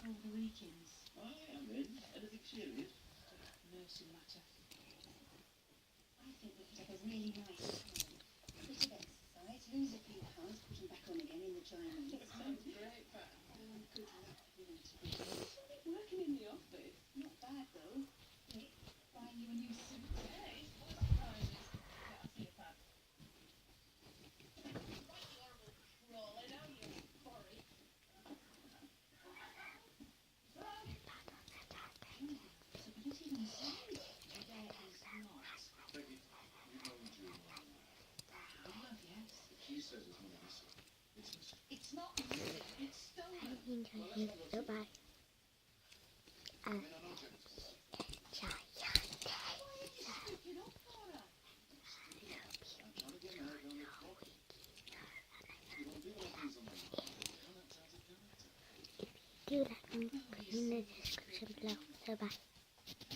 all the weekends. I am in. Anything serious? Nursing matter. I think we could have a really nice time. A bit of exercise, lose a few pounds, put them back on again in the Chinese. Sounds great, Pat. Good luck, you know, to be Working in the office. not bad though. Nick, buying you a new suit. Hey, what surprises? Yeah, I'll see you, Pat. So we didn't even say your dad is not. Becky, you've known June long enough. Good love, yes. If she says it's not missing, it's missing. It's not missing, it's stolen. Goodbye. I mean, I know Jen's Why are you sticking up for her? I'm trying to get married on the clock. You don't do all things on my own. Character's a character. Do that in the description below. So bye.